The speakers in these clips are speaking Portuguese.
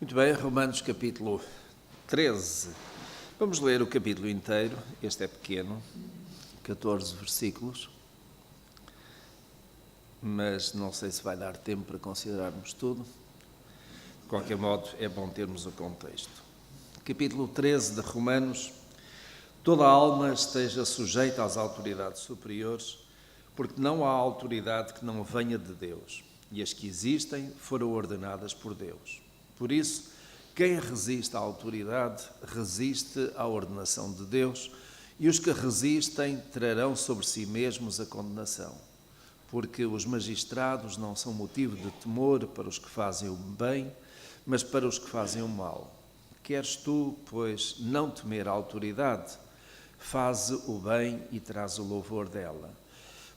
Muito bem, Romanos capítulo 13. Vamos ler o capítulo inteiro, este é pequeno, 14 versículos, mas não sei se vai dar tempo para considerarmos tudo. De qualquer modo, é bom termos o contexto. Capítulo 13 de Romanos: toda a alma esteja sujeita às autoridades superiores, porque não há autoridade que não venha de Deus, e as que existem foram ordenadas por Deus. Por isso, quem resiste à autoridade, resiste à ordenação de Deus, e os que resistem trarão sobre si mesmos a condenação. Porque os magistrados não são motivo de temor para os que fazem o bem, mas para os que fazem o mal. Queres tu, pois, não temer a autoridade? Faze o bem e traz o louvor dela,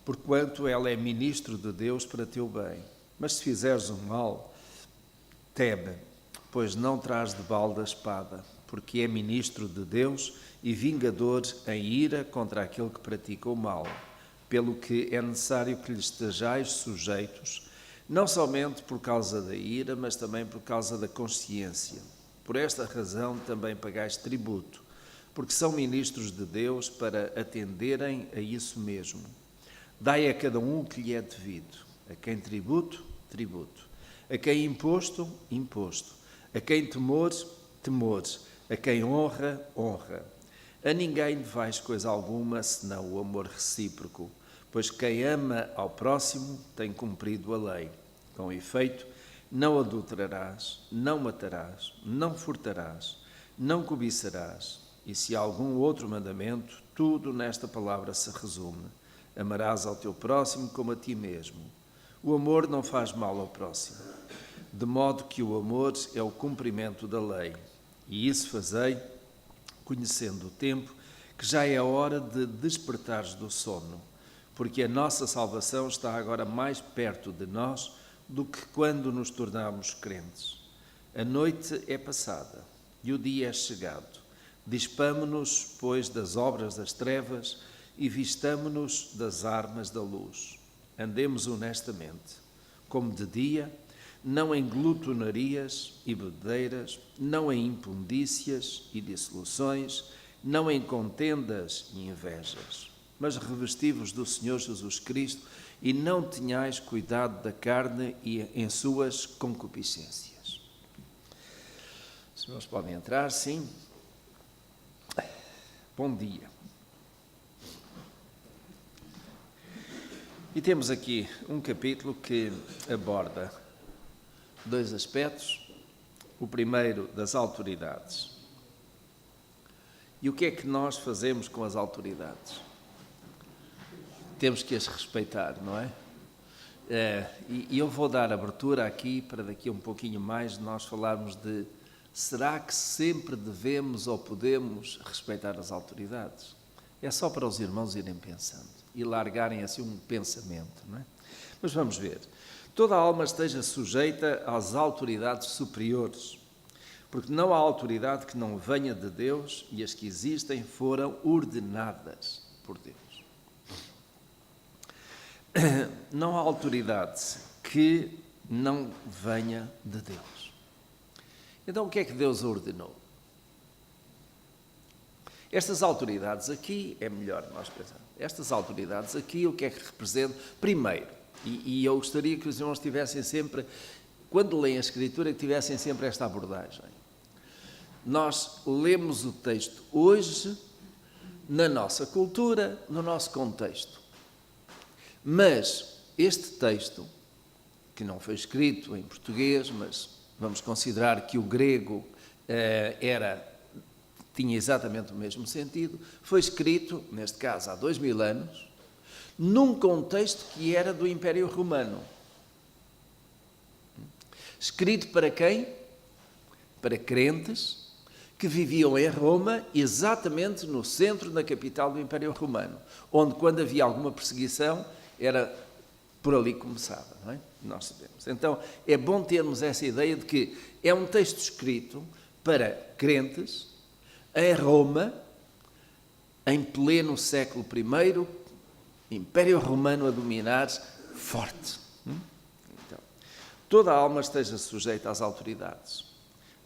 porquanto ela é ministro de Deus para teu bem. Mas se fizeres o mal, teme, pois não traz de balde a espada, porque é ministro de Deus e vingador em ira contra aquele que pratica o mal, pelo que é necessário que lhe estejais sujeitos, não somente por causa da ira, mas também por causa da consciência. Por esta razão também pagais tributo, porque são ministros de Deus para atenderem a isso mesmo. Dai a cada um o que lhe é devido, a quem tributo, tributo, a quem imposto, imposto, a quem temor, temor, a quem honra, honra. A ninguém devais coisa alguma, senão o amor recíproco, pois quem ama ao próximo tem cumprido a lei. Com efeito, não adulterarás, não matarás, não furtarás, não cobiçarás. E se há algum outro mandamento, tudo nesta palavra se resume: amarás ao teu próximo como a ti mesmo. O amor não faz mal ao próximo, de modo que o amor é o cumprimento da lei. E isso fazei, conhecendo o tempo, que já é a hora de despertares do sono, porque a nossa salvação está agora mais perto de nós do que quando nos tornámos crentes. A noite é passada e o dia é chegado. Dispamo-nos, pois, das obras das trevas e vistamo-nos das armas da luz. Andemos honestamente, como de dia, não em glutonarias e bebedeiras, não em impundícias e dissoluções, não em contendas e invejas, mas revesti-vos do Senhor Jesus Cristo e não tenhais cuidado da carne e em suas concupiscências. Os senhores podem entrar, sim. Bom dia. E temos aqui um capítulo que aborda dois aspectos. O primeiro, das autoridades. E o que é que nós fazemos com as autoridades? Temos que as respeitar, não é? E eu vou dar abertura aqui para daqui a um pouquinho mais nós falarmos de: será que sempre devemos ou podemos respeitar as autoridades? É só para os irmãos irem pensando e largarem assim um pensamento, não é? Mas vamos ver. Toda a alma esteja sujeita às autoridades superiores, porque não há autoridade que não venha de Deus e as que existem foram ordenadas por Deus. Não há autoridade que não venha de Deus. Então o que é que Deus ordenou? Estas autoridades aqui, é melhor nós pensarmos, estas autoridades aqui o que é que representam? Primeiro, e eu gostaria que os irmãos tivessem sempre, quando leem a Escritura, que tivessem sempre esta abordagem. Nós lemos o texto hoje, na nossa cultura, no nosso contexto. Mas este texto, que não foi escrito em português, mas vamos considerar que o grego tinha exatamente o mesmo sentido, foi escrito, neste caso há 2000 anos, num contexto que era do Império Romano. Escrito para quem? Para crentes que viviam em Roma, exatamente no centro, na capital do Império Romano, onde, quando havia alguma perseguição, era por ali que começava, não é? Nós sabemos. Então, é bom termos essa ideia de que é um texto escrito para crentes em Roma, em pleno século I, Império Romano a dominar forte. Então, toda a alma esteja sujeita às autoridades.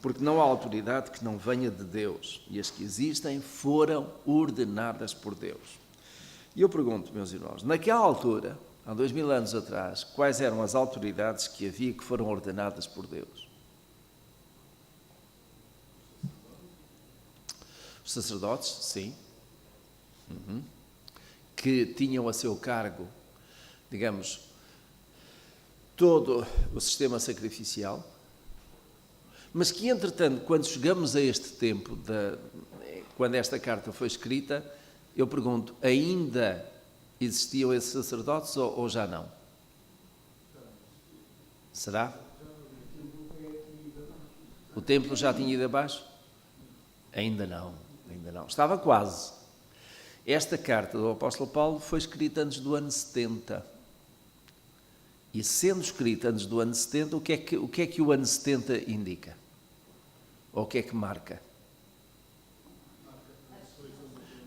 porque não há autoridade que não venha de Deus, e as que existem foram ordenadas por Deus. E eu pergunto, meus irmãos, naquela altura, há 2000 anos atrás, quais eram as autoridades que havia que foram ordenadas por Deus? Os sacerdotes, sim, que tinham a seu cargo, digamos, todo o sistema sacrificial, mas que, entretanto, quando chegamos a este tempo, quando esta carta foi escrita, eu pergunto, ainda existiam esses sacerdotes ou já não? Será? O templo já tinha ido abaixo? Ainda não, ainda não. Estava quase. Esta carta do apóstolo Paulo foi escrita antes do ano 70. E sendo escrita antes do ano 70, o que é que o ano 70 indica? Ou o que é que marca?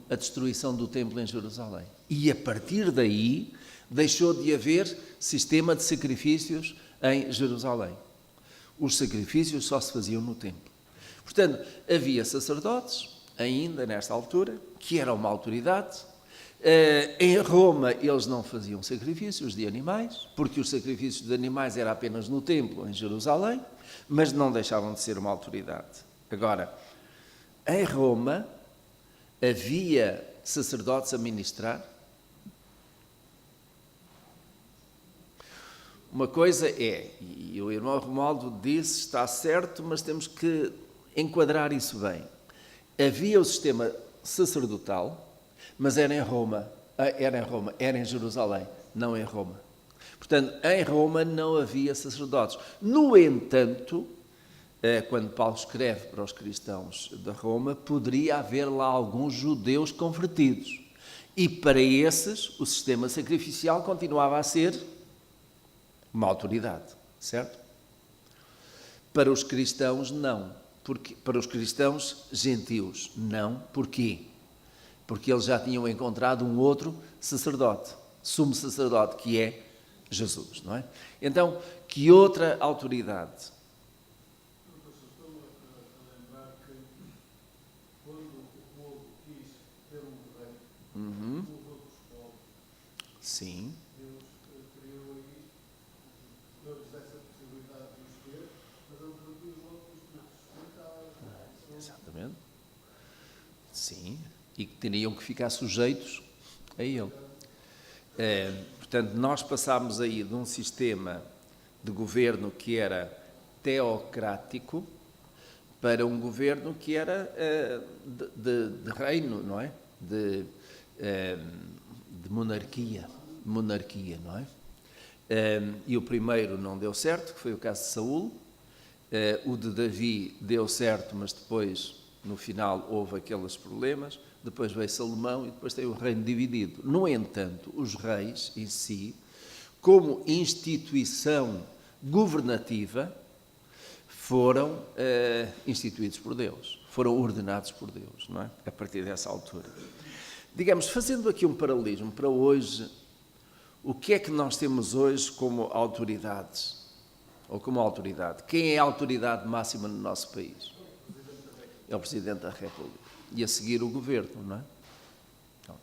A destruição do templo em Jerusalém. E a partir daí deixou de haver sistema de sacrifícios em Jerusalém. Os sacrifícios só se faziam no templo. Portanto, havia sacerdotes, ainda nesta altura, que eram uma autoridade. Em Roma eles não faziam sacrifícios de animais, porque os sacrifícios de animais eram apenas no templo, em Jerusalém, mas não deixavam de ser uma autoridade. Agora, em Roma havia sacerdotes a ministrar. Uma coisa é, e o irmão Romualdo disse, está certo, mas temos que enquadrar isso bem. Havia o sistema sacerdotal, mas era em Jerusalém, não em Roma. Portanto, em Roma não havia sacerdotes. No entanto, quando Paulo escreve para os cristãos de Roma, poderia haver lá alguns judeus convertidos. E para esses, o sistema sacrificial continuava a ser uma autoridade, certo? Para os cristãos, não. Para os cristãos gentios, não. Porquê? Porque eles já tinham encontrado um outro sacerdote, sumo sacerdote, que é Jesus, não é? Então, que outra autoridade? Estou a lembrar que quando o povo quis ter um rei, os outros povos, Sim. Deus criou aí, deu-lhes essa possibilidade de escolher, mas eles não respeitavam. Exatamente. Sim. E que teriam que ficar sujeitos a ele. Portanto, nós passámos aí de um sistema de governo que era teocrático para um governo que era de reino, não é? De monarquia, não é? E o primeiro não deu certo, que foi o caso de Saúl. O de Davi deu certo, mas depois, no final, houve aqueles problemas. Depois veio Salomão e depois tem o reino dividido. No entanto, os reis em si, como instituição governativa, foram instituídos por Deus, foram ordenados por Deus, não é? A partir dessa altura. Digamos, fazendo aqui um paralelismo para hoje, o que é que nós temos hoje como autoridades? Ou como autoridade? Quem é a autoridade máxima no nosso país? É o Presidente da República. E a seguir o Governo, não é? Então,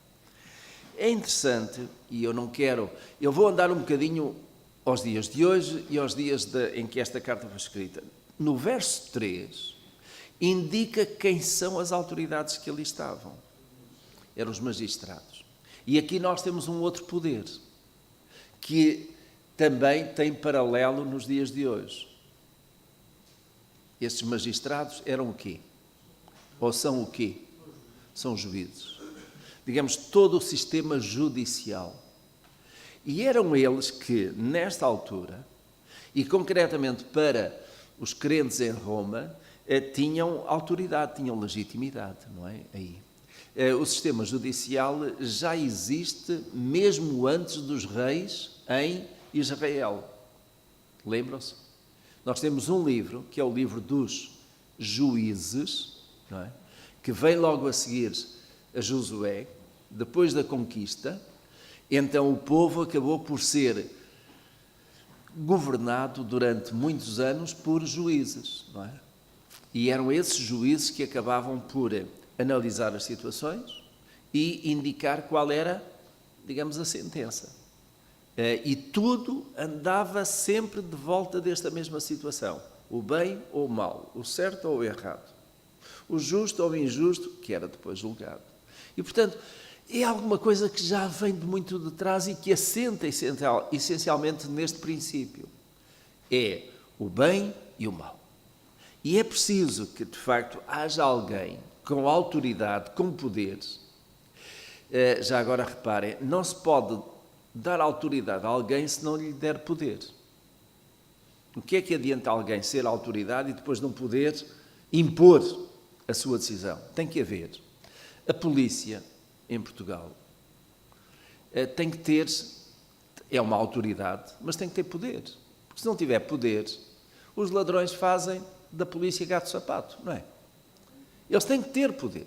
é interessante, e eu vou andar um bocadinho aos dias de hoje e aos dias em que esta carta foi escrita. No verso 3, indica quem são as autoridades que ali estavam. Eram os magistrados. E aqui nós temos um outro poder, que também tem paralelo nos dias de hoje. Esses magistrados eram o quê? Ou são o quê? São juízes. Digamos, todo o sistema judicial. E eram eles que, nesta altura, e concretamente para os crentes em Roma, tinham autoridade, tinham legitimidade, não é? Aí. O sistema judicial já existe mesmo antes dos reis em Israel. Lembram-se? Nós temos um livro, que é o livro dos Juízes, não é? Que vem logo a seguir a Josué, depois da conquista. Então o povo acabou por ser governado durante muitos anos por juízes, não é? E eram esses juízes que acabavam por analisar as situações e indicar qual era, digamos, a sentença. E tudo andava sempre de volta desta mesma situação. O bem ou o mal, o certo ou o errado, o justo ou o injusto, que era depois julgado. E, portanto, é alguma coisa que já vem de muito de trás e que assenta essencialmente neste princípio. É o bem e o mal. E é preciso que, de facto, haja alguém com autoridade, com poderes. Já agora reparem, não se pode dar autoridade a alguém se não lhe der poder. O que é que adianta alguém ser autoridade e depois não poder impor a sua decisão? Tem que haver. A polícia, em Portugal, tem que ter, é uma autoridade, mas tem que ter poder. Porque se não tiver poder, os ladrões fazem da polícia gato-sapato, não é? Eles têm que ter poder.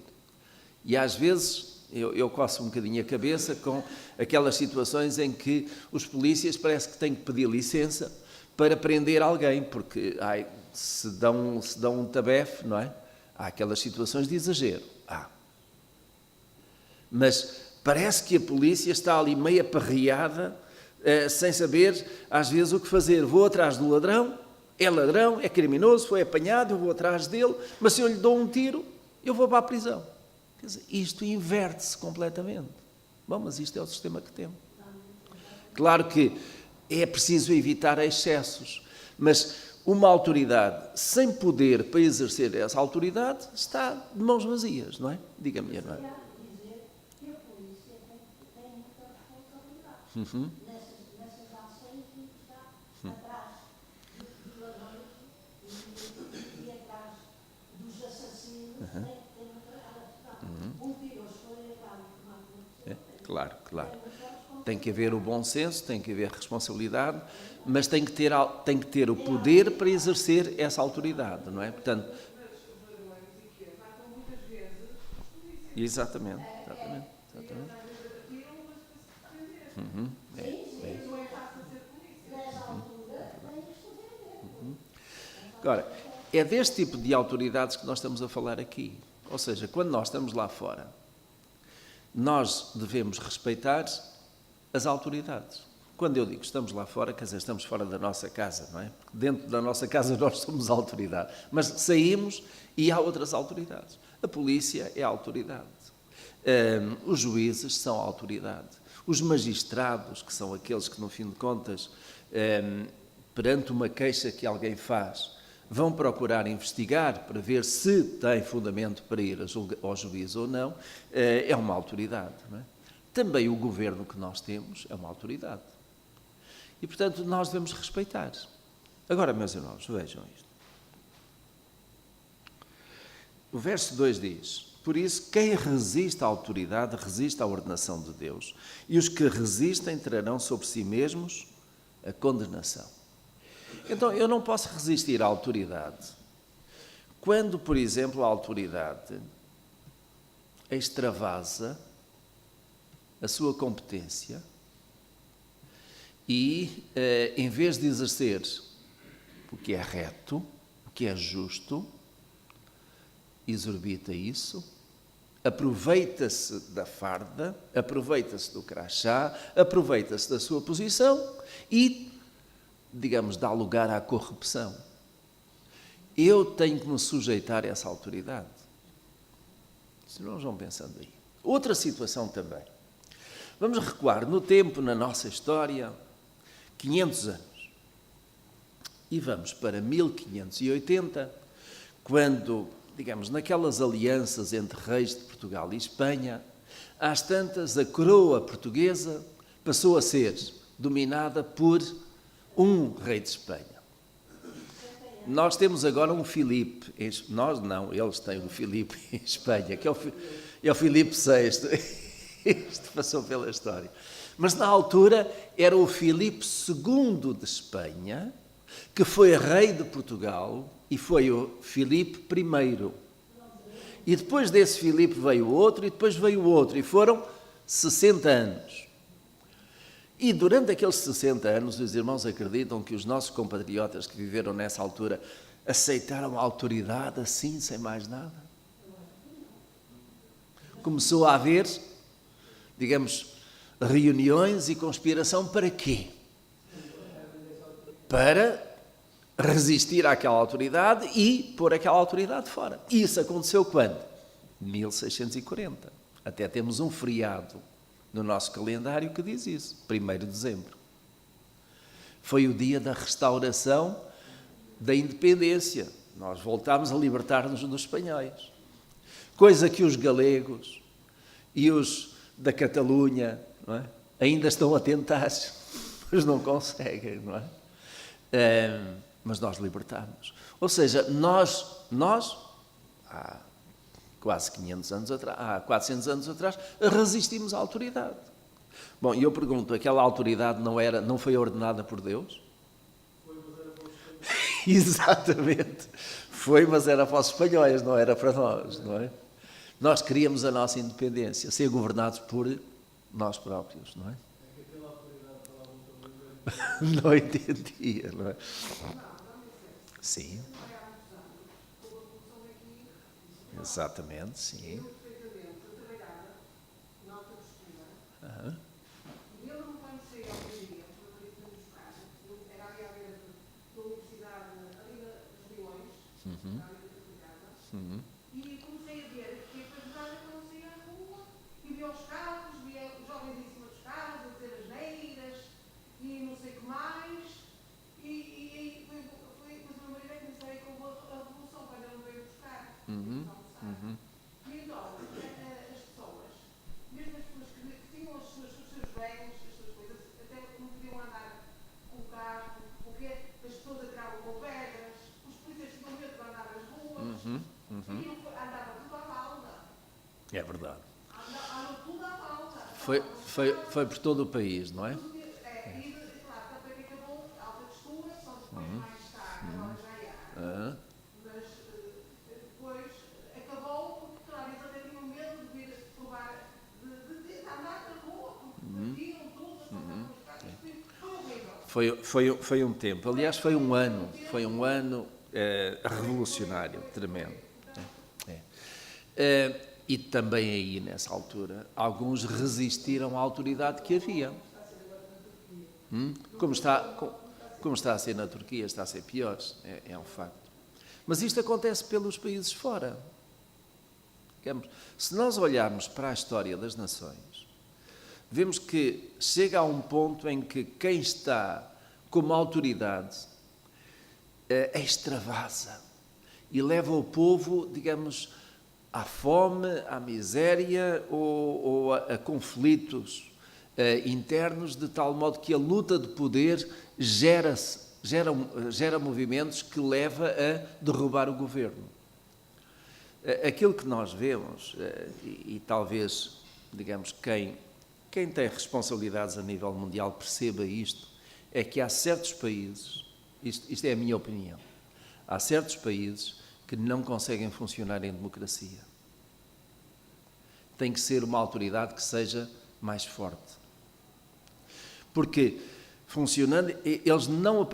E às vezes eu coço um bocadinho a cabeça com aquelas situações em que os polícias parece que têm que pedir licença para prender alguém, porque se dão um tabefe, não é? Há aquelas situações de exagero. Mas parece que a polícia está ali meio aperreada, sem saber, às vezes, o que fazer. Vou atrás do ladrão, é criminoso, foi apanhado, eu vou atrás dele, mas se eu lhe dou um tiro, eu vou para a prisão. Quer dizer, isto inverte-se completamente. Bom, mas isto é o sistema que temos. Claro que é preciso evitar excessos, mas uma autoridade sem poder para exercer essa autoridade está de mãos vazias, não é? Diga-me, não é? Nessas ações que está atrás dos ladrões e atrás dos assassinos, tem que ter um tiro, foi Claro. Tem que haver o bom senso, tem que haver responsabilidade, mas tem que ter o poder para exercer essa autoridade, não é? Portanto, exatamente. Agora, é deste tipo de autoridades que nós estamos a falar aqui. Ou seja, quando nós estamos lá fora, nós devemos respeitar as autoridades. Quando eu digo estamos lá fora, quer dizer, estamos fora da nossa casa, não é? Porque dentro da nossa casa nós somos a autoridade. Mas saímos e há outras autoridades. A polícia é a autoridade. Os juízes são a autoridade. Os magistrados, que são aqueles que, no fim de contas, perante uma queixa que alguém faz, vão procurar investigar para ver se tem fundamento para ir ao juízo ou não, é uma autoridade. Não é? Também o governo que nós temos é uma autoridade. E, portanto, nós devemos respeitar. Agora, meus irmãos, vejam isto. O verso 2 diz: por isso, quem resiste à autoridade, resiste à ordenação de Deus. E os que resistem trarão sobre si mesmos a condenação. Então, eu não posso resistir à autoridade quando, por exemplo, a autoridade extravasa a sua competência e, em vez de exercer o que é reto, o que é justo, exorbita isso, aproveita-se da farda, aproveita-se do crachá, aproveita-se da sua posição e, digamos, dá lugar à corrupção. Eu tenho que me sujeitar a essa autoridade. Se não vão pensando aí. Outra situação também. Vamos recuar no tempo, na nossa história, 500 anos. E vamos para 1580, quando, digamos, naquelas alianças entre reis de Portugal e Espanha, às tantas, a coroa portuguesa passou a ser dominada por um rei de Espanha. Nós temos agora um Filipe, nós não, eles têm um Filipe em Espanha, que é o Filipe VI. Isto passou pela história. Mas na altura era o Filipe II de Espanha, que foi rei de Portugal, e foi o Filipe I. E depois desse Filipe veio outro, e depois veio outro, e foram 60 anos. E durante aqueles 60 anos, os irmãos acreditam que os nossos compatriotas que viveram nessa altura aceitaram a autoridade assim, sem mais nada. Começou a haver, digamos, reuniões e conspiração para quê? Para resistir àquela autoridade e pôr aquela autoridade fora. E isso aconteceu quando? 1640. Até temos um feriado no nosso calendário que diz isso, 1º de dezembro. Foi o dia da restauração da independência. Nós voltámos a libertar-nos dos espanhóis. Coisa que os galegos e os da Catalunha, não é? Ainda estão a tentar, mas não conseguem, não é? Mas nós libertámos. Ou seja, nós há quase 500 anos atrás, há 400 anos atrás, resistimos à autoridade. Bom, e eu pergunto, aquela autoridade não foi ordenada por Deus? Exatamente. Foi, mas era para os espanhóis, não era para nós, não é? Nós queríamos a nossa independência, ser governados por nós próprios, não é? Não entendia, não é? Sim. Exatamente, sim. Aham. Eu não conhecia a autoria, eu acredito nos casos. Eu era ali à beira da universidade, ali nos Leões, na área da faculdade, e comecei a ver que a faculdade comecei à rua, e via os carros, via os jovens em cima dos carros, a dizer asneiras, e não sei o que mais, e foi, mas o meu marido é que me saiu com a revolução, quando ele me veio buscar. E então, as pessoas, mesmo as pessoas que tinham os seus bens, as suas coisas, até não podiam andar com o carro, porque as pessoas atiravam com pedras, os polícias tinham medo de andar nas ruas, e andava tudo à falda. É verdade. Andava tudo à falda. Foi por todo o país, não é? E claro, tanto é que acabou a alta costura, só depois mais tarde, agora já há. Mas depois acabou porque, claro, eles até tinham medo de vir provar, de andar na rua, porque batiam tudo, assaltavam os carros, foi horrível. Foi um tempo, aliás, foi um ano revolucionário, tremendo. E também aí, nessa altura, alguns resistiram à autoridade que havia. Como está a ser na Turquia, está a ser pior, é um facto. Mas isto acontece pelos países fora. Digamos, se nós olharmos para a história das nações, vemos que chega a um ponto em que quem está como autoridade extravasa e leva o povo, digamos, à fome, à miséria ou a conflitos internos, de tal modo que a luta de poder gera movimentos que leva a derrubar o governo. Aquilo que nós vemos, e talvez, digamos, quem tem responsabilidades a nível mundial perceba isto, é que há certos países, isto é a minha opinião, há certos países que não conseguem funcionar em democracia. Tem que ser uma autoridade que seja mais forte. Porque, funcionando, eles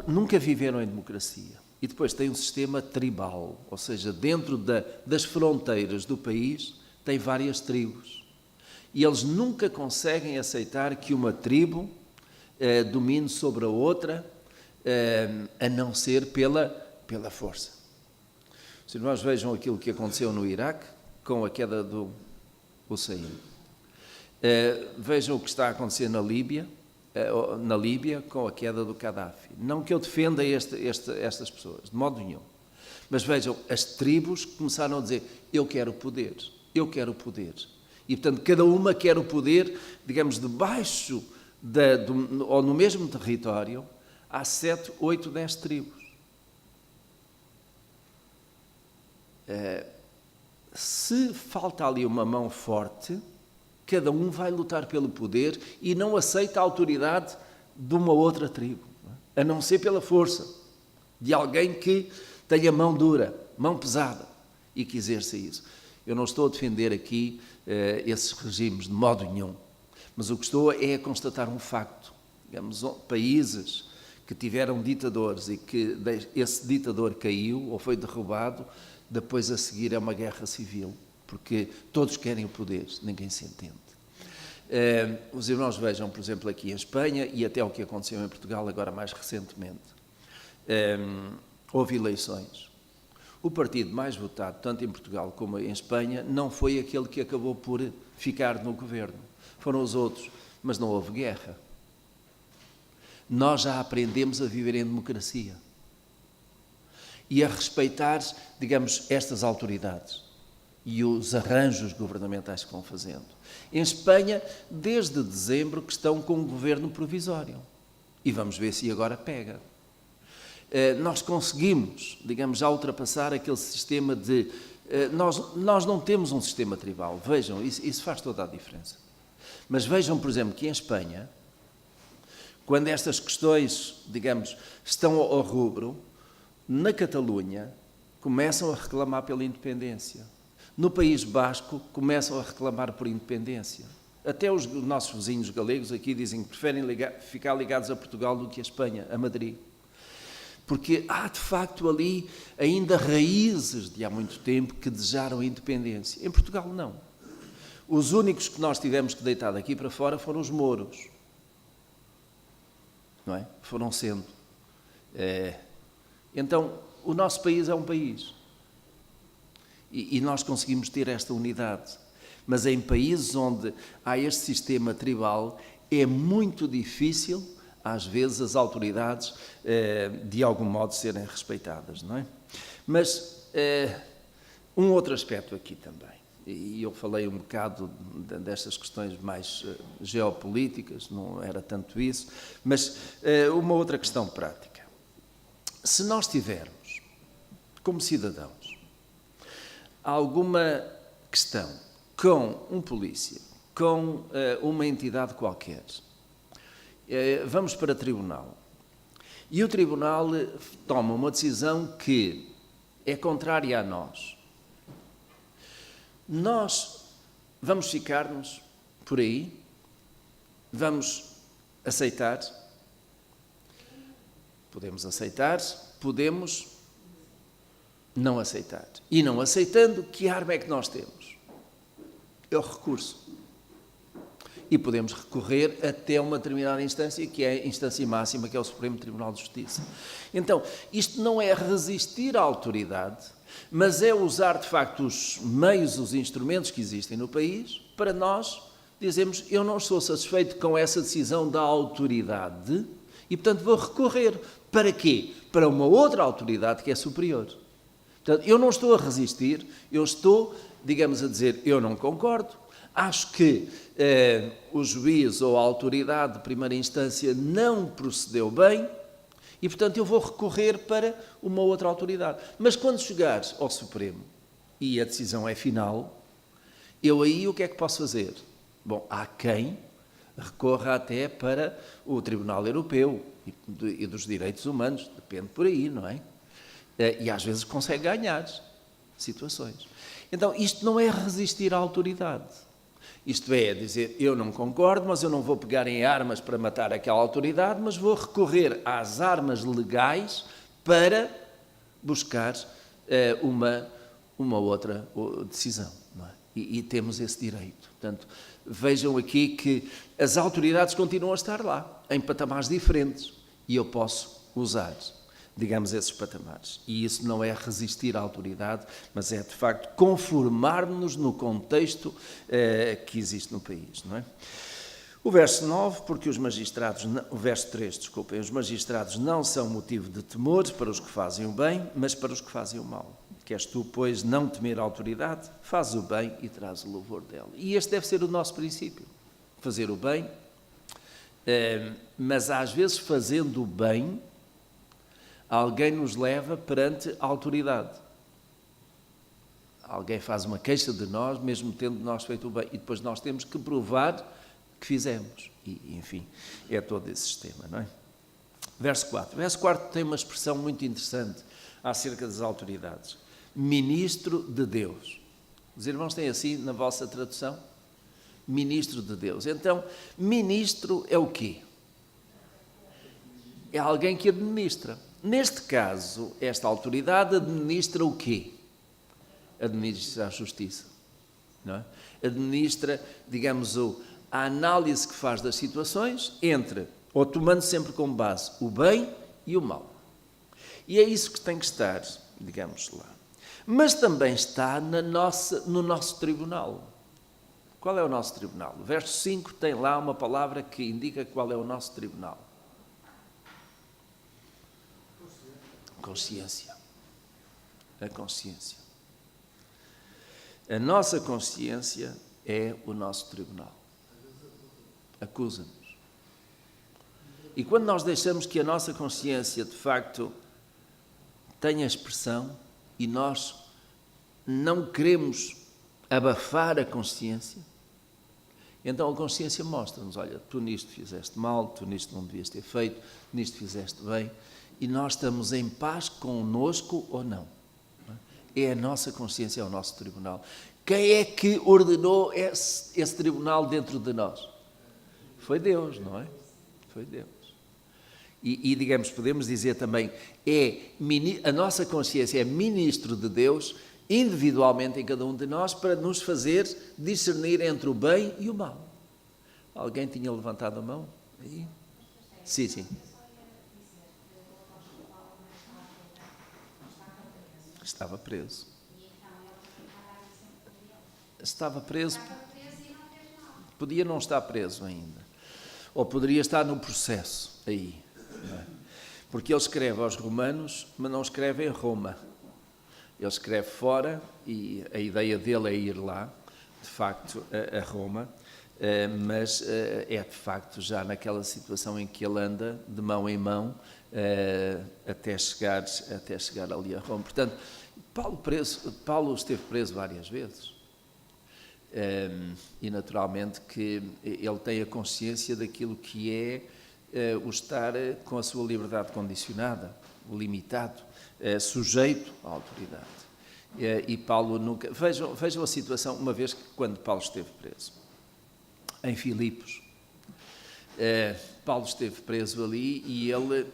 nunca viveram em democracia. E depois tem um sistema tribal, ou seja, dentro das fronteiras do país tem várias tribos. E eles nunca conseguem aceitar que uma tribo domine sobre a outra, a não ser pela força. Se nós vejam aquilo que aconteceu no Iraque, com a queda do Hussein. Vejam o que está a acontecer na Líbia, com a queda do Gaddafi. Não que eu defenda estas pessoas, de modo nenhum. Mas vejam, as tribos começaram a dizer, eu quero poder. E, portanto, cada uma quer o poder, digamos, debaixo, ou no mesmo território, há 7, 8, 10 tribos. Se falta ali uma mão forte, cada um vai lutar pelo poder e não aceita a autoridade de uma outra tribo, a não ser pela força de alguém que tenha mão dura, mão pesada e que exerça isso. Eu não estou a defender aqui esses regimes de modo nenhum, mas o que estou é a constatar um facto. Digamos, países que tiveram ditadores e que esse ditador caiu ou foi derrubado, depois a seguir é uma guerra civil, porque todos querem o poder, ninguém se entende. Os irmãos vejam, por exemplo, aqui em Espanha e até o que aconteceu em Portugal agora mais recentemente. Houve eleições. O partido mais votado, tanto em Portugal como em Espanha, não foi aquele que acabou por ficar no governo. Foram os outros, mas não houve guerra. Nós já aprendemos a viver em democracia e a respeitar, digamos, estas autoridades e os arranjos governamentais que vão fazendo. Em Espanha, desde dezembro, que estão com um governo provisório. E vamos ver se agora pega. Nós conseguimos, digamos, já ultrapassar aquele sistema de... Nós não temos um sistema tribal. Vejam, isso faz toda a diferença. Mas vejam, por exemplo, que em Espanha, quando estas questões, digamos, estão ao rubro, na Catalunha começam a reclamar pela independência. No País Basco começam a reclamar por independência. Até os nossos vizinhos galegos aqui dizem que preferem ficar ligados a Portugal do que a Espanha, a Madrid. Porque há, de facto, ali ainda raízes de há muito tempo que desejaram a independência. Em Portugal, não. Os únicos que nós tivemos que deitar daqui para fora foram os mouros. Não é? Foram sendo. Então, o nosso país é um país. E nós conseguimos ter esta unidade. Mas em países onde há este sistema tribal, é muito difícil, às vezes, as autoridades, de algum modo, serem respeitadas, não é? Mas um outro aspecto aqui também, e eu falei um bocado destas questões mais geopolíticas, não era tanto isso, mas uma outra questão prática. Se nós tivermos, como cidadãos, alguma questão com um polícia, com uma entidade qualquer, vamos para o tribunal e o tribunal toma uma decisão que é contrária a nós. Nós vamos ficar-nos por aí? Vamos aceitar? Podemos aceitar, podemos não aceitar. E não aceitando, que arma é que nós temos? É o recurso. E podemos recorrer até uma determinada instância, que é a instância máxima, que é o Supremo Tribunal de Justiça. Então, isto não é resistir à autoridade, mas é usar, de facto, os meios, os instrumentos que existem no país, para nós dizermos, eu não estou satisfeito com essa decisão da autoridade e, portanto, vou recorrer. Para quê? Para uma outra autoridade que é superior. Portanto, eu não estou a resistir, eu estou, digamos, a dizer, eu não concordo, acho que o juiz ou a autoridade de primeira instância não procedeu bem e, portanto, eu vou recorrer para uma outra autoridade. Mas quando chegar ao Supremo e a decisão é final, eu aí o que é que posso fazer? Bom, há quem recorra até para o Tribunal Europeu e dos Direitos Humanos, depende por aí, não é? E às vezes consegue ganhar situações. Então, isto não é resistir à autoridade. Isto é dizer, eu não concordo, mas eu não vou pegar em armas para matar aquela autoridade, mas vou recorrer às armas legais para buscar uma outra decisão. Não é? E temos esse direito. Portanto, vejam aqui que as autoridades continuam a estar lá, em patamares diferentes, e eu posso usar, digamos, esses patamares. E isso não é resistir à autoridade, mas é, de facto, conformar-nos no contexto que existe no país, não é? O verso 9, porque os magistrados, o verso 3, desculpem, os magistrados não são motivo de temor para os que fazem o bem, mas para os que fazem o mal. Queres tu, pois, não temer a autoridade? Faz o bem e traz o louvor dela. E este deve ser o nosso princípio, fazer o bem, mas às vezes fazendo o bem, alguém nos leva perante a autoridade. Alguém faz uma queixa de nós, mesmo tendo nós feito o bem, e depois nós temos que provar que fizemos. E, enfim, é todo esse sistema, não é? Verso 4. Verso 4 tem uma expressão muito interessante acerca das autoridades. Ministro de Deus. Os irmãos têm assim na vossa tradução? Ministro de Deus. Então, ministro é o quê? é alguém que administra. Neste caso, esta autoridade administra o quê? Administra a justiça. Não é? Administra, digamos, a análise que faz das situações ou tomando sempre como base o bem e o mal. E é isso que tem que estar, digamos, lá. Mas também está no nosso tribunal. Qual é o nosso tribunal? O verso 5 tem lá uma palavra que indica qual é o nosso tribunal. Consciência. A consciência. A nossa consciência é o nosso tribunal. Acusa-nos. E quando nós deixamos que a nossa consciência, de facto, tenha expressão e nós não queremos abafar a consciência, então a consciência mostra-nos, olha, tu nisto fizeste mal, tu nisto não devias ter feito, nisto fizeste bem, e nós estamos em paz connosco ou não. É a nossa consciência, é o nosso tribunal. Quem é que ordenou esse tribunal dentro de nós? Foi Deus, não é? Foi Deus. E digamos, podemos dizer também, a nossa consciência é ministro de Deus, individualmente em cada um de nós, para nos fazer discernir entre o bem e o mal. Alguém tinha levantado a mão? Aí? Sim, sim. Estava preso. Estava preso. Podia não estar preso ainda. Ou poderia estar no processo aí. Não é? Porque ele escreve aos romanos, mas não escreve em Roma. Ele escreve fora e a ideia dele é ir lá, de facto, a Roma, mas é de facto já naquela situação em que ele anda de mão em mão até chegar ali a Roma. Portanto, Paulo esteve preso várias vezes e naturalmente que ele tem a consciência daquilo que é o estar com a sua liberdade condicionada, limitado, sujeito à autoridade. E Paulo nunca... Vejam a situação, uma vez que quando Paulo esteve preso, em Filipos, Paulo esteve preso ali e ele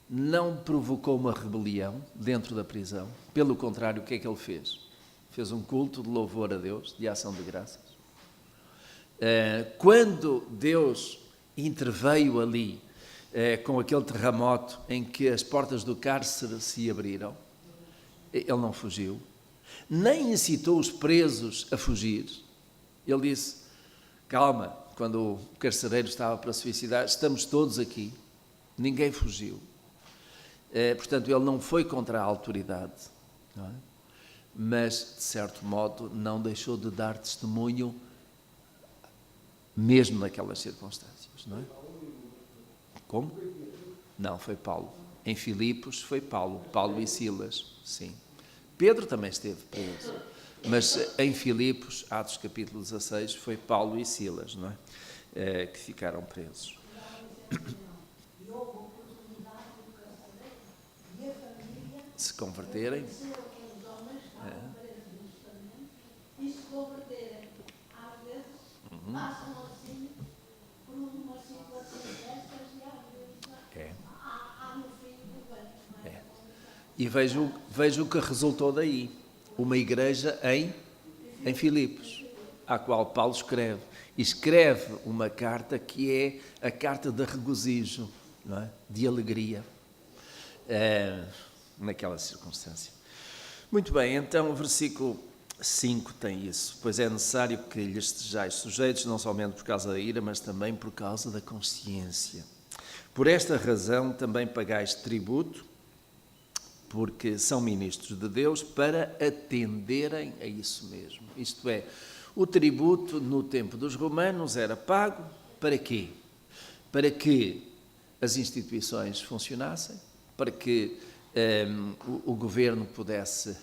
não provocou uma rebelião dentro da prisão. Pelo contrário, o que é que ele fez? Fez um culto de louvor a Deus, de ação de graças. Quando Deus interveio ali com aquele terremoto em que as portas do cárcere se abriram, ele não fugiu, nem incitou os presos a fugir. Ele disse, calma, quando o carcereiro estava para se suicidar, estamos todos aqui, ninguém fugiu. Portanto, ele não foi contra a autoridade, não é? Mas, de certo modo, não deixou de dar testemunho, mesmo naquelas circunstâncias, não é? Como? Não, foi Paulo. Em Filipos foi Paulo e Silas, sim. Pedro também esteve preso, mas em Filipos, Atos capítulo 16, foi Paulo e Silas, não é? Que ficaram presos. Se converterem. E se converterem, às vezes, passam assim por uma situação destas e às vezes há no fim do bem, não é? E vejo o que resultou daí. Uma igreja em Filipos, à qual Paulo escreve. E escreve uma carta que é a carta de regozijo, não é? De alegria, naquela circunstância. Muito bem, então o versículo 5 tem isso. Pois é necessário que lhes estejais sujeitos, não somente por causa da ira, mas também por causa da consciência. Por esta razão também pagais tributo, porque são ministros de Deus, para atenderem a isso mesmo. Isto é, o tributo no tempo dos romanos era pago para quê? Para que as instituições funcionassem, para que o governo pudesse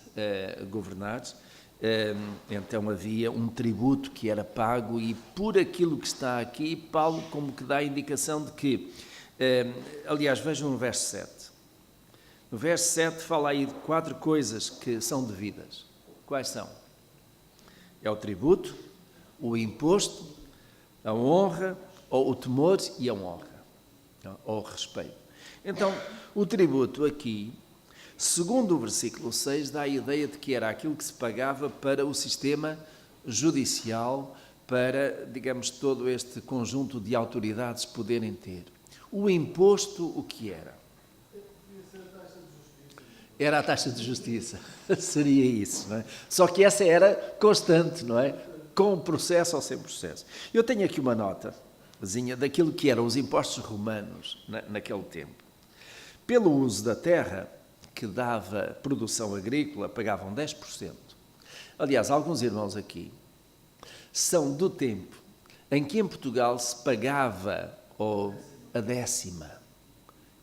governar. Então havia um tributo que era pago e por aquilo que está aqui, Paulo como que dá a indicação de que, aliás, vejam no verso 7. No verso 7 fala aí de 4 coisas que são devidas. Quais são? É o tributo, o imposto, a honra, ou o temor e a honra. ou respeito. Então, o tributo aqui, segundo o versículo 6, dá a ideia de que era aquilo que se pagava para o sistema judicial, para, digamos, todo este conjunto de autoridades poderem ter. O imposto, o que era? Era a taxa de justiça. Seria isso, não é? Só que essa era constante, não é? Com processo ou sem processo. Eu tenho aqui uma notazinha daquilo que eram os impostos romanos naquele tempo. Pelo uso da terra, que dava produção agrícola, pagavam 10%. Aliás, alguns irmãos aqui são do tempo em que em Portugal se pagava a décima.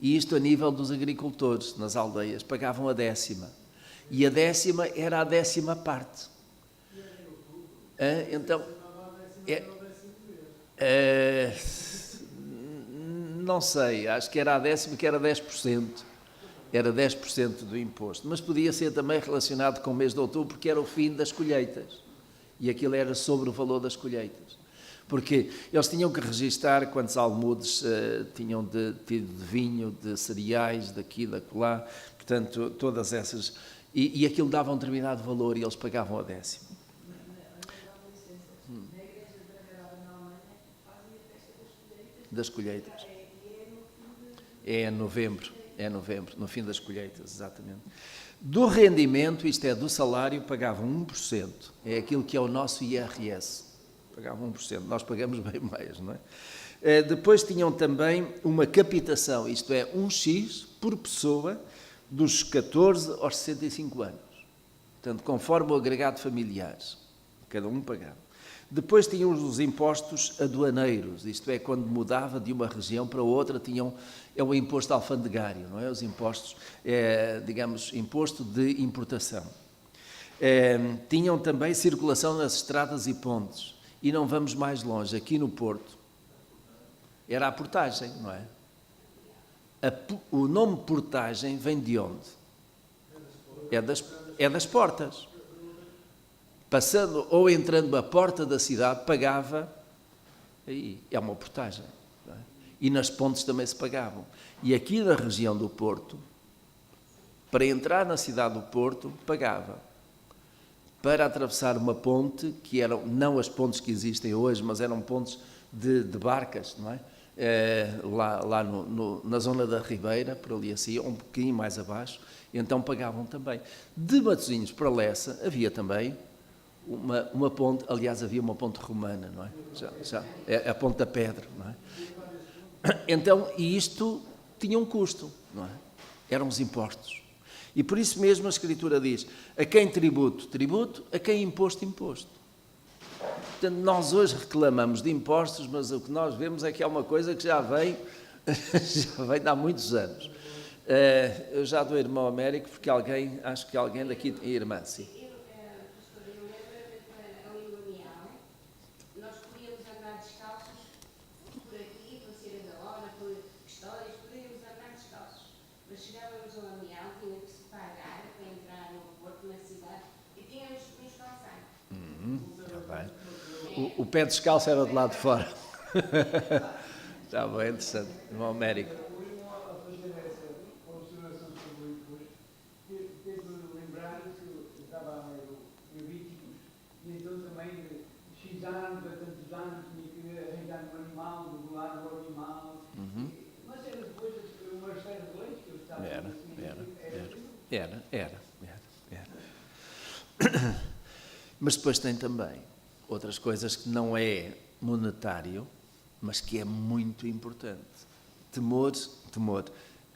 E isto a nível dos agricultores, nas aldeias, pagavam a décima. E a décima era a 10ª parte. Então, não sei, acho que era a 10ª, que era 10%. Era 10% do imposto. Mas podia ser também relacionado com o mês de outubro, porque era o fim das colheitas. E aquilo era sobre o valor das colheitas. Porque eles tinham que registar quantos almudes tinham tido de vinho, de cereais, daqui, da acolá, portanto, todas essas. E aquilo dava um determinado valor e eles pagavam a décima. Das colheitas. É em novembro, no fim das colheitas, exatamente. Do rendimento, isto é, do salário, pagavam 1%. É aquilo que é o nosso IRS. Pagavam 1%. Nós pagamos bem mais, não é? Depois tinham também uma capitação, isto é, 1x por pessoa dos 14 aos 65 anos. Portanto, conforme o agregado familiares. Cada um pagava. Depois tinham os impostos aduaneiros, isto é, quando mudava de uma região para outra, é o imposto alfandegário, não é? Os impostos, digamos, imposto de importação. Tinham também circulação nas estradas e pontes. E não vamos mais longe, aqui no Porto, era a portagem, não é? O nome portagem vem de onde? É das portas. Passando ou entrando à porta da cidade, pagava, aí é uma portagem. Não é? E nas pontes também se pagavam. E aqui na região do Porto, para entrar na cidade do Porto, pagava. Para atravessar uma ponte, que eram não as pontes que existem hoje, mas eram pontes de barcas, não é? Lá na zona da Ribeira, por ali assim, um pouquinho mais abaixo, então pagavam também. De Matosinhos para Lessa havia também uma ponte, aliás havia uma ponte romana, não é? Já é a Ponte da Pedra, não é? Então, e isto tinha um custo, não é? Eram os impostos. E por isso mesmo a Escritura diz, a quem tributo, tributo, a quem imposto, imposto. Portanto, nós hoje reclamamos de impostos, mas o que nós vemos é que é uma coisa que já vem de há muitos anos. Eu já dou irmão Américo, porque acho que alguém daqui, irmã, sim. O pé descalço era do lado de fora. Está bem, interessante. Irmão Américo. O irmão a fazer essa consideração sobre o imposto, teve lembrar que eu estava a ler o Levíticos, e então também de X anos a tantos anos tinha que arranjar um animal, regular o animal. Mas era depois umas séries de leis que eu estava a Era. Mas depois tem também outras coisas que não é monetário, mas que é muito importante. Temor.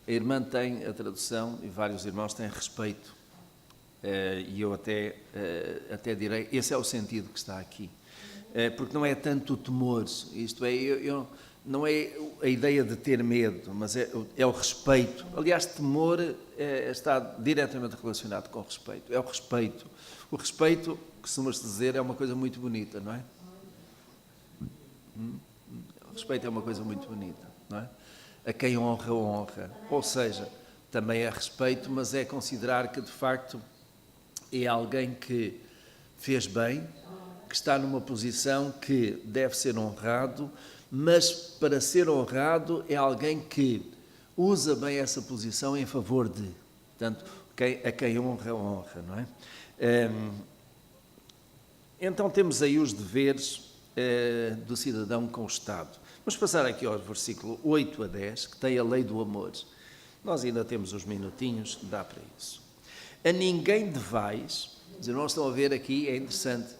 A irmã tem a tradução, e vários irmãos têm respeito, e eu até direi, esse é o sentido que está aqui. Porque não é tanto o temor, isto é, não é a ideia de ter medo, mas é o respeito. Aliás, temor está diretamente relacionado com o respeito. É o respeito. O respeito, costuma-se dizer, é uma coisa muito bonita, não é? O respeito é uma coisa muito bonita, não é? A quem honra, honra. Ou seja, também é respeito, mas é considerar que, de facto, é alguém que fez bem, que está numa posição que deve ser honrado mas para ser honrado é alguém que usa bem essa posição em favor de. Portanto, a quem honra, honra, não é? Então temos aí os deveres do cidadão com o Estado. Vamos passar aqui ao versículo 8 a 10, que tem a lei do amor. Nós ainda temos uns minutinhos, dá para isso. A ninguém devais, os irmãos estão a ver aqui, é interessante,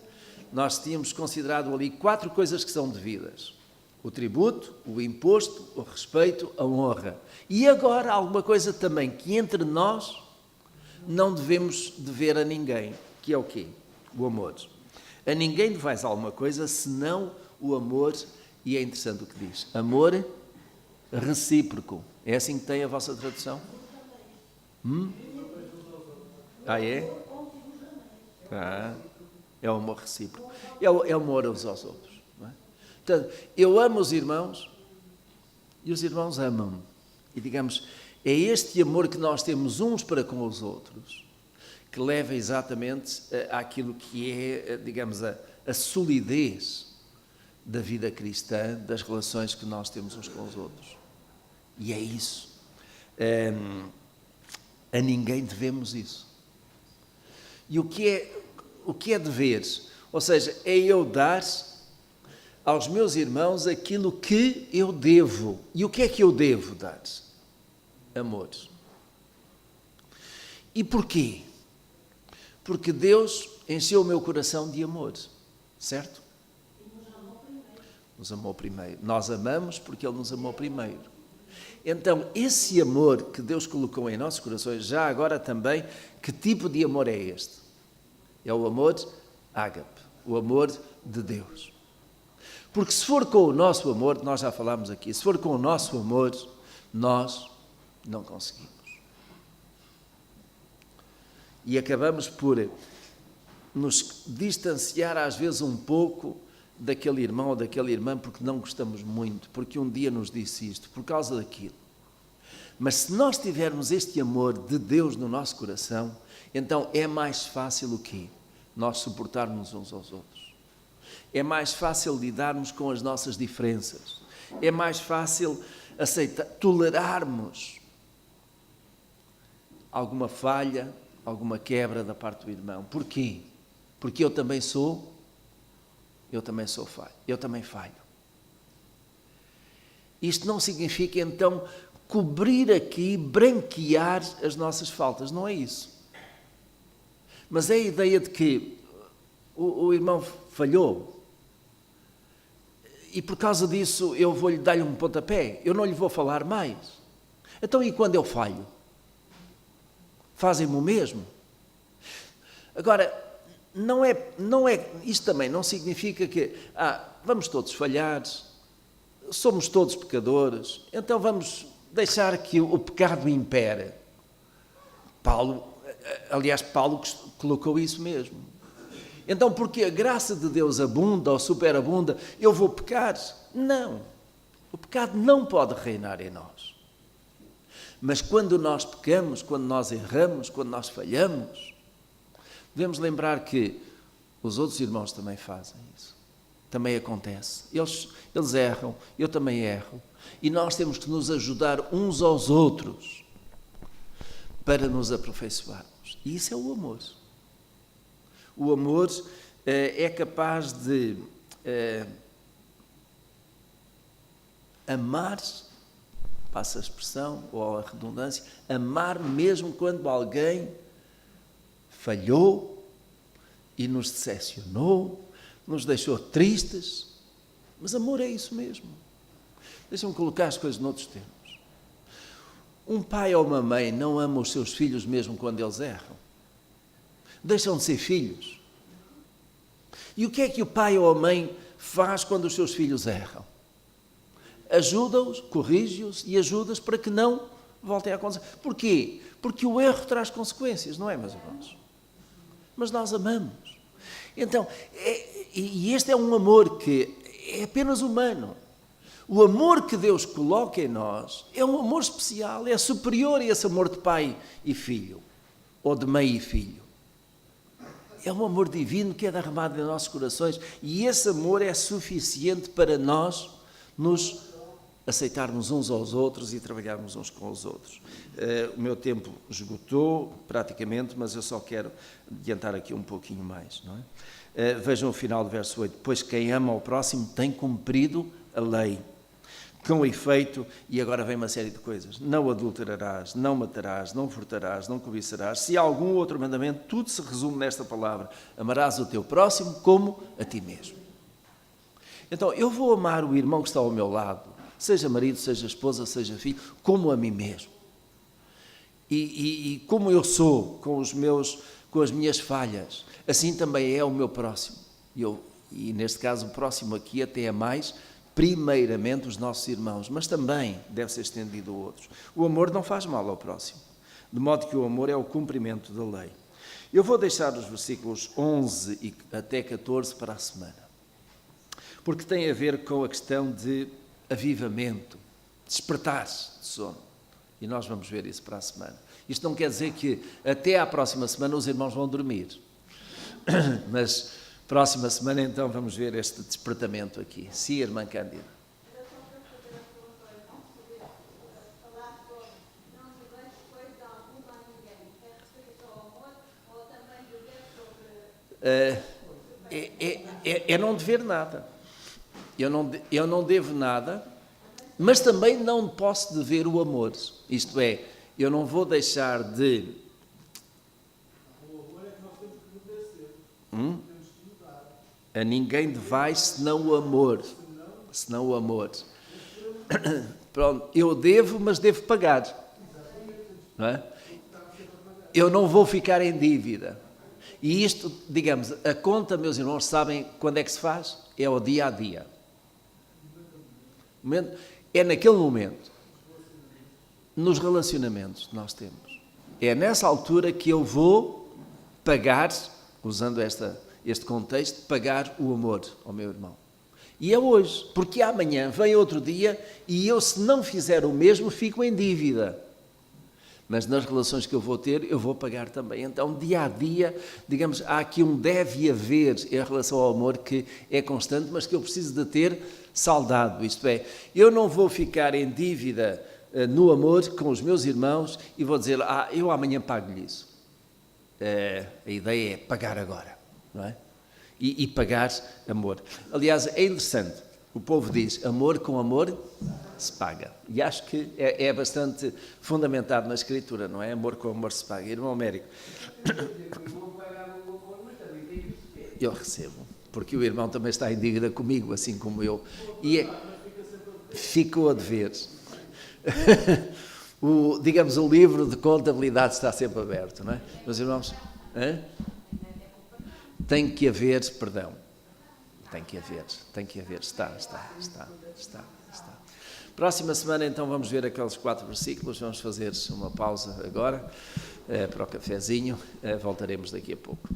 nós tínhamos considerado ali 4 coisas que são devidas. O tributo, o imposto, o respeito, a honra. E agora há alguma coisa também que entre nós não devemos dever a ninguém, que é o quê? O amor. A ninguém devais alguma coisa, senão o amor, e é interessante o que diz, amor recíproco. É assim que tem a vossa tradução? Ah, é? É o amor recíproco. É o amor uns aos outros. Não é? Portanto, eu amo os irmãos e os irmãos amam-me. E digamos, é este amor que nós temos uns para com os outros que leva exatamente àquilo que é, digamos, a solidez da vida cristã, das relações que nós temos uns com os outros. E é isso. A ninguém devemos isso. E o que é dever? Ou seja, é eu dar aos meus irmãos aquilo que eu devo. E o que é que eu devo dar? Amor. E porquê? Porque Deus encheu o meu coração de amor, certo? Nos amou primeiro. Nós amamos porque Ele nos amou primeiro. Então, esse amor que Deus colocou em nossos corações, já agora também, que tipo de amor é este? É o amor ágape, o amor de Deus. Porque se for com o nosso amor, nós já falámos aqui, se for com o nosso amor, nós não conseguimos. E acabamos por nos distanciar às vezes um pouco daquele irmão ou daquela irmã porque não gostamos muito, porque um dia nos disse isto, por causa daquilo. Mas se nós tivermos este amor de Deus no nosso coração, então é mais fácil o quê? Nós suportarmos uns aos outros. É mais fácil lidarmos com as nossas diferenças. É mais fácil aceitar, tolerarmos alguma falha, alguma quebra da parte do irmão. Porquê? Porque eu também sou falho. Eu também falho. Isto não significa, então, cobrir aqui, branquear as nossas faltas. Não é isso. Mas é a ideia de que o irmão falhou e por causa disso eu vou-lhe dar-lhe um pontapé. Eu não lhe vou falar mais. Então, e quando eu falho? Fazem-me o mesmo? Agora, isto também não significa que vamos todos falhar, somos todos pecadores, então vamos deixar que o pecado impere. Paulo colocou isso mesmo. Então, porque a graça de Deus abunda ou superabunda, eu vou pecar? Não. O pecado não pode reinar em nós. Mas quando nós pecamos, quando nós erramos, quando nós falhamos, devemos lembrar que os outros irmãos também fazem isso. Também acontece. Eles erram, eu também erro. E nós temos que nos ajudar uns aos outros para nos aperfeiçoarmos. E isso é o amor. O amor é capaz de amar, passa a expressão ou a redundância, amar mesmo quando alguém falhou e nos decepcionou, nos deixou tristes. Mas amor é isso mesmo. Deixa-me colocar as coisas noutros termos. Um pai ou uma mãe não ama os seus filhos mesmo quando eles erram. Deixam de ser filhos. E o que é que o pai ou a mãe faz quando os seus filhos erram? Ajuda-os, corrige-os e ajuda-os para que não voltem a acontecer. Porquê? Porque o erro traz consequências, não é, meus irmãos? Mas nós amamos. Então, e este é um amor que é apenas humano. O amor que Deus coloca em nós é um amor especial, é superior a esse amor de pai e filho, ou de mãe e filho. É um amor divino que é derramado em nossos corações e esse amor é suficiente para nós nos aceitarmos uns aos outros e trabalharmos uns com os outros. O meu tempo esgotou praticamente, mas eu só quero adiantar aqui um pouquinho mais, não é? Vejam o final do verso 8. Pois quem ama ao próximo tem cumprido a lei. Com efeito, e agora vem uma série de coisas, não adulterarás, não matarás, não furtarás, não cobiçarás. Se há algum outro mandamento, tudo se resume nesta palavra: amarás o teu próximo como a ti mesmo. Então, eu vou amar o irmão que está ao meu lado, seja marido, seja esposa, seja filho, como a mim mesmo. E como eu sou, com as minhas falhas, assim também é o meu próximo. E neste caso, o próximo aqui até é mais, primeiramente, os nossos irmãos, mas também deve ser estendido a outros. O amor não faz mal ao próximo, de modo que o amor é o cumprimento da lei. Eu vou deixar os versículos 11 e até 14 para a semana, porque tem a ver com a questão de avivamento, despertar-se de sono. E nós vamos ver isso para a semana. Isto não quer dizer que até à próxima semana os irmãos vão dormir. Mas próxima semana então vamos ver este despertamento aqui. Sim, irmã Cândida. Era só para fazer a sua poder falar sobre não deveis coisa alguma a ninguém. É referir ao amor ou também dever sobre... É não dever nada. Eu não devo nada, mas também não posso dever o amor. Isto é, eu não vou deixar de... O amor é que nós temos que obedecer. Temos que mudar. A ninguém devais senão o amor. Senão o amor. Pronto, eu devo, mas devo pagar. Não é? Eu não vou ficar em dívida. E isto, digamos, a conta, meus irmãos, sabem quando é que se faz? É ao dia a dia. É naquele momento, nos relacionamentos que nós temos. É nessa altura que eu vou pagar, usando este contexto, pagar o amor ao meu irmão. E é hoje, porque amanhã vem outro dia e eu, se não fizer o mesmo, fico em dívida. Mas nas relações que eu vou ter, eu vou pagar também. Então, dia a dia, digamos, há aqui um deve haver em relação ao amor que é constante, mas que eu preciso de ter saldado. Isto é, eu não vou ficar em dívida no amor com os meus irmãos e vou dizer, eu amanhã pago-lhe isso. A ideia é pagar agora, não é? E pagar amor. Aliás, é interessante, o povo diz, amor com amor se paga. E acho que é bastante fundamentado na Escritura, não é? Amor com amor se paga. Irmão Américo. Eu recebo, porque o irmão também está em dívida comigo, assim como eu. E ficou a dever. Digamos, o livro de contabilidade está sempre aberto, não é? Meus irmãos, tem que haver perdão. Tem que haver. Está. Próxima semana, então, vamos ver aqueles 4 versículos. Vamos fazer uma pausa agora para o cafezinho. Voltaremos daqui a pouco.